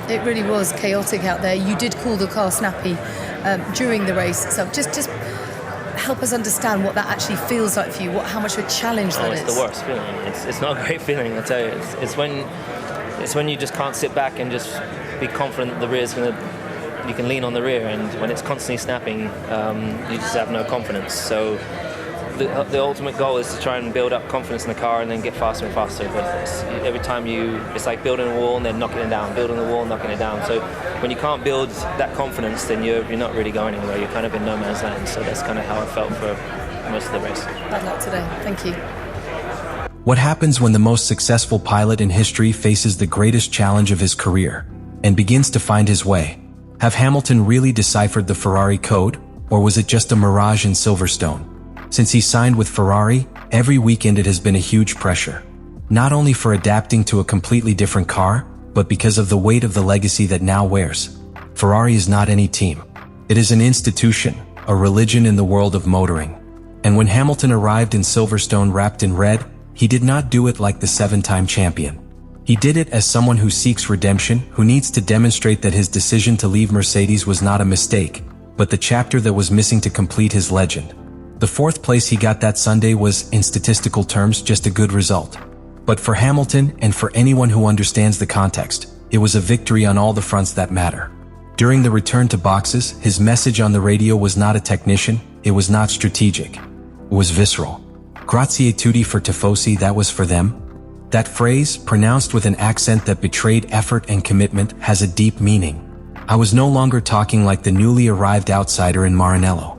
It really was chaotic out there. You did call the car snappy during the race itself. Just help us understand what that actually feels like for you, how much of a challenge that is. It's the worst feeling. It's not a great feeling, I tell you. It's when you just can't sit back and just be confident that the rear's you can lean on the rear, and when it's constantly snapping, you just have no confidence. So the ultimate goal is to try and build up confidence in the car and then get faster and faster. But every time it's like building a wall and then knocking it down, building the wall, knocking it down. So when you can't build that confidence, then you're not really going anywhere. You're kind of in no man's land. So that's kind of how I felt for most of the race. Bad luck today. Thank you. What happens when the most successful pilot in history faces the greatest challenge of his career and begins to find his way? Have Hamilton really deciphered the Ferrari code, or was it just a mirage in Silverstone? Since he signed with Ferrari, every weekend it has been a huge pressure. Not only for adapting to a completely different car, but because of the weight of the legacy that now wears. Ferrari is not any team. It is an institution, a religion in the world of motoring. And when Hamilton arrived in Silverstone wrapped in red, he did not do it like the 7-time champion. He did it as someone who seeks redemption, who needs to demonstrate that his decision to leave Mercedes was not a mistake, but the chapter that was missing to complete his legend. The 4th place he got that Sunday was, in statistical terms, just a good result. But for Hamilton, and for anyone who understands the context, it was a victory on all the fronts that matter. During the return to boxes, his message on the radio was not a technician, it was not strategic. It was visceral. Grazie tutti for tifosi, that was for them. That phrase, pronounced with an accent that betrayed effort and commitment, has a deep meaning. I was no longer talking like the newly arrived outsider in Maranello.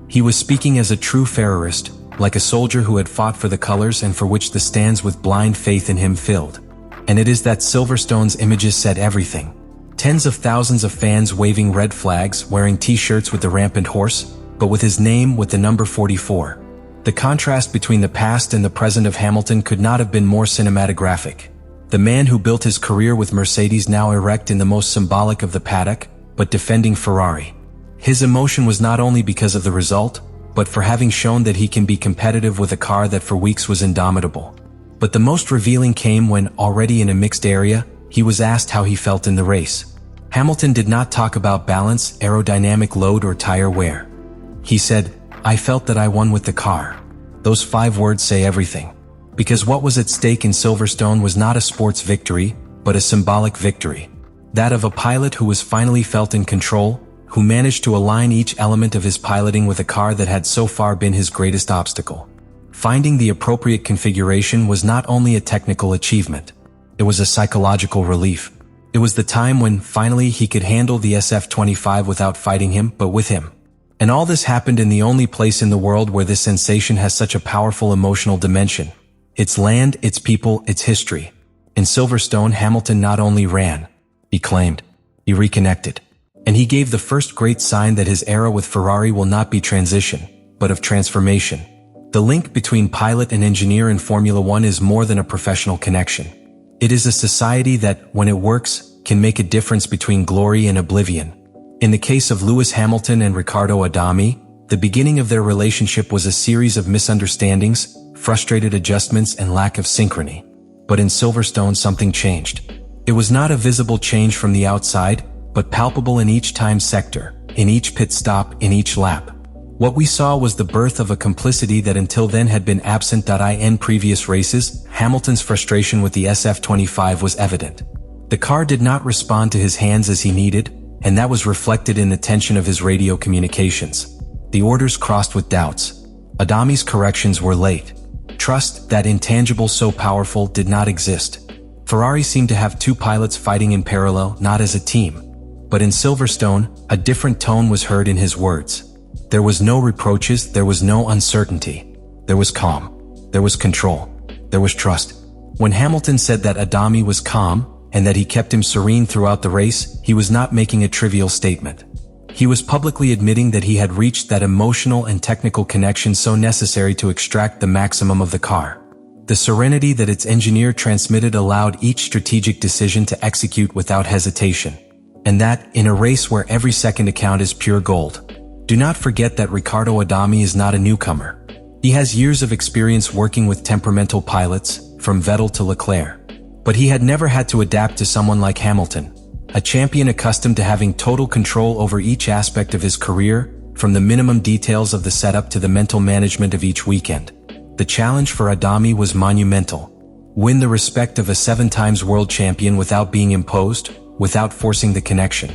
He was speaking as a true Ferrarist, like a soldier who had fought for the colors and for which the stands with blind faith in him filled. And it is that Silverstone's images said everything. Tens of thousands of fans waving red flags, wearing t-shirts with the rampant horse, but with his name with the number 44. The contrast between the past and the present of Hamilton could not have been more cinematographic. The man who built his career with Mercedes now erect in the most symbolic of the paddock, but defending Ferrari. His emotion was not only because of the result, but for having shown that he can be competitive with a car that for weeks was indomitable. But the most revealing came when, already in a mixed area, he was asked how he felt in the race. Hamilton did not talk about balance, aerodynamic load, or tire wear. He said, "I felt that I won with the car." Those 5 words say everything. Because what was at stake in Silverstone was not a sports victory, but a symbolic victory. That of a pilot who was finally felt in control, who managed to align each element of his piloting with a car that had so far been his greatest obstacle. Finding the appropriate configuration was not only a technical achievement, it was a psychological relief. It was the time when, finally, he could handle the SF-25 without fighting him, but with him. And all this happened in the only place in the world where this sensation has such a powerful emotional dimension. Its land, its people, its history. In Silverstone, Hamilton not only ran, he claimed, he reconnected. And he gave the first great sign that his era with Ferrari will not be transition, but of transformation. The link between pilot and engineer in Formula One is more than a professional connection. It is a society that, when it works, can make a difference between glory and oblivion. In the case of Lewis Hamilton and Riccardo Adami, the beginning of their relationship was a series of misunderstandings, frustrated adjustments, and lack of synchrony. But in Silverstone, something changed. It was not a visible change from the outside, but palpable in each time sector, in each pit stop, in each lap. What we saw was the birth of a complicity that until then had been absent. In previous races, Hamilton's frustration with the SF-25 was evident. The car did not respond to his hands as he needed, and that was reflected in the tension of his radio communications. The orders crossed with doubts. Adami's corrections were late. Trust, that intangible so powerful, did not exist. Ferrari seemed to have 2 pilots fighting in parallel, not as a team. But in Silverstone, a different tone was heard in his words. There was no reproaches, there was no uncertainty. There was calm. There was control. There was trust. When Hamilton said that Adami was calm, and that he kept him serene throughout the race, he was not making a trivial statement. He was publicly admitting that he had reached that emotional and technical connection so necessary to extract the maximum of the car. The serenity that its engineer transmitted allowed each strategic decision to execute without hesitation. And that, in a race where every second account is pure gold. Do not forget that Riccardo Adami is not a newcomer. He has years of experience working with temperamental pilots, from Vettel to Leclerc. But he had never had to adapt to someone like Hamilton. a champion accustomed to having total control over each aspect of his career, from the minimum details of the setup to the mental management of each weekend. The challenge for Adami was monumental. Win the respect of a 7-time world champion without being imposed, without forcing the connection.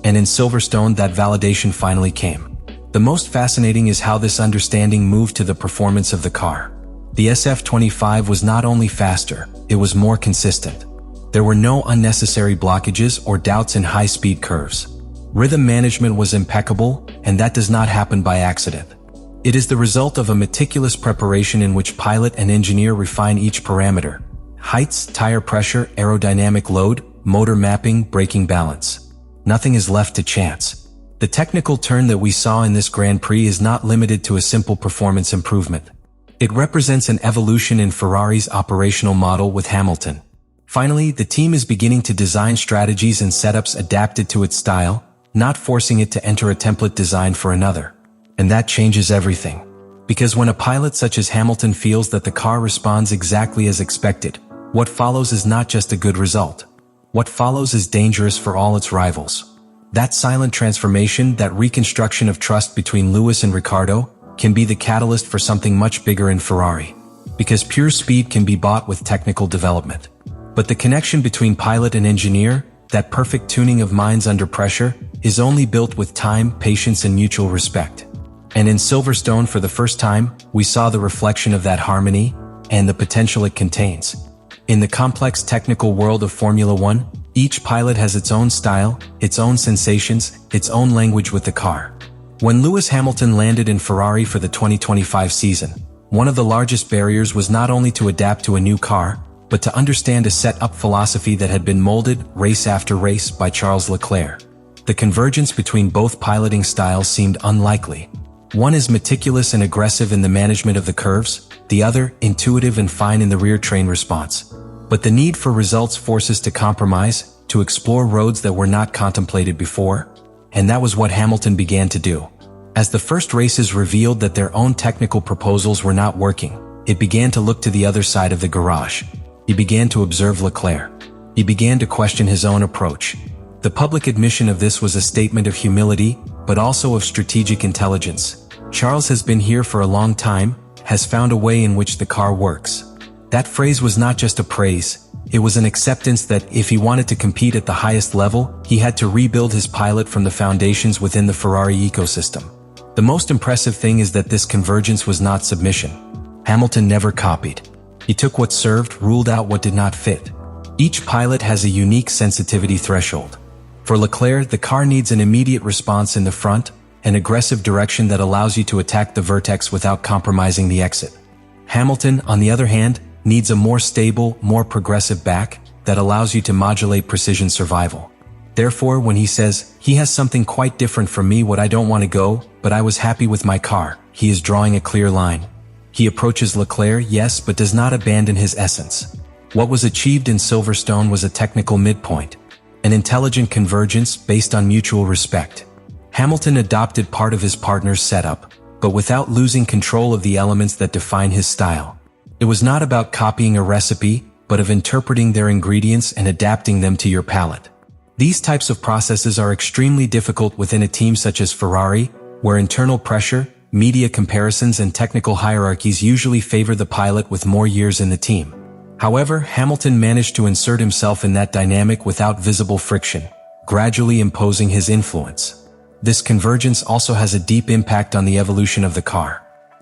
And in Silverstone, that validation finally came. The most fascinating is how this understanding moved to the performance of the car. The SF-25 was not only faster, it was more consistent. There were no unnecessary blockages or doubts in high-speed curves. Rhythm management was impeccable, and that does not happen by accident. It is the result of a meticulous preparation in which pilot and engineer refine each parameter: heights, tire pressure, aerodynamic load, motor mapping, braking balance. Nothing is left to chance. The technical turn that we saw in this Grand Prix is not limited to a simple performance improvement. It represents an evolution in Ferrari's operational model with Hamilton. Finally, the team is beginning to design strategies and setups adapted to its style, not forcing it to enter a template designed for another. And that changes everything. Because when a pilot such as Hamilton feels that the car responds exactly as expected, what follows is not just a good result. What follows is dangerous for all its rivals. That silent transformation, that reconstruction of trust between Lewis and Ricciardo, can be the catalyst for something much bigger in Ferrari. Because pure speed can be bought with technical development. But the connection between pilot and engineer, that perfect tuning of minds under pressure, is only built with time, patience, and mutual respect. And in Silverstone, for the first time, we saw the reflection of that harmony and the potential it contains. In the complex technical world of Formula One, each pilot has its own style, its own sensations, its own language with the car. When Lewis Hamilton landed in Ferrari for the 2025 season, one of the largest barriers was not only to adapt to a new car, but to understand a set-up philosophy that had been molded, race after race, by Charles Leclerc. The convergence between both piloting styles seemed unlikely. One is meticulous and aggressive in the management of the curves, the other, intuitive and fine in the rear train response. But the need for results forces to compromise, to explore roads that were not contemplated before, and that was what Hamilton began to do. As the first races revealed that their own technical proposals were not working, it began to look to the other side of the garage. He began to observe Leclerc. He began to question his own approach. The public admission of this was a statement of humility, but also of strategic intelligence. Charles has been here for a long time, has found a way in which the car works. That phrase was not just a praise, it was an acceptance that if he wanted to compete at the highest level, he had to rebuild his pilot from the foundations within the Ferrari ecosystem. The most impressive thing is that this convergence was not submission. Hamilton never copied. He took what served, ruled out what did not fit. Each pilot has a unique sensitivity threshold. For Leclerc, the car needs an immediate response in the front, an aggressive direction that allows you to attack the vertex without compromising the exit. Hamilton, on the other hand, needs a more stable, more progressive back that allows you to modulate precision survival. Therefore, when he says, "He has something quite different from me, what I don't want to go, but I was happy with my car," he is drawing a clear line. He approaches Leclerc, yes, but does not abandon his essence. What was achieved in Silverstone was a technical midpoint, an intelligent convergence based on mutual respect. Hamilton adopted part of his partner's setup, but without losing control of the elements that define his style. It was not about copying a recipe, but of interpreting their ingredients and adapting them to your palate. These types of processes are extremely difficult within a team such as Ferrari, where internal pressure, media comparisons and technical hierarchies usually favor the pilot with more years in the team. However, Hamilton managed to insert himself in that dynamic without visible friction, gradually imposing his influence. This convergence also has a deep impact on the evolution of the car.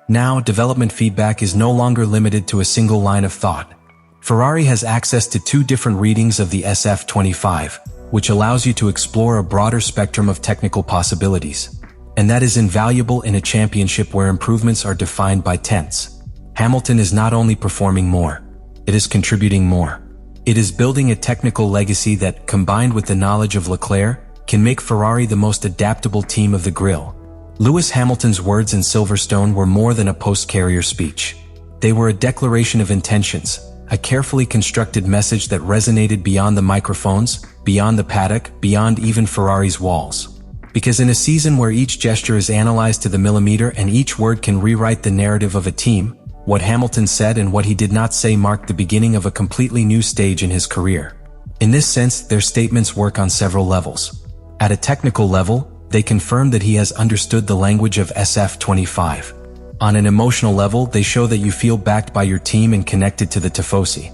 Now, development feedback is no longer limited to a single line of thought. Ferrari has access to 2 different readings of the SF-25, which allows you to explore a broader spectrum of technical possibilities. And that is invaluable in a championship where improvements are defined by tenths. Hamilton is not only performing more, it is contributing more. It is building a technical legacy that, combined with the knowledge of Leclerc, can make Ferrari the most adaptable team of the grill. Lewis Hamilton's words in Silverstone were more than a post-carrier speech. They were a declaration of intentions, a carefully constructed message that resonated beyond the microphones, beyond the paddock, beyond even Ferrari's walls. Because in a season where each gesture is analyzed to the millimeter and each word can rewrite the narrative of a team, what Hamilton said and what he did not say marked the beginning of a completely new stage in his career. In this sense, their statements work on several levels. At a technical level, they confirm that he has understood the language of SF-25. On an emotional level, they show that you feel backed by your team and connected to the tifosi.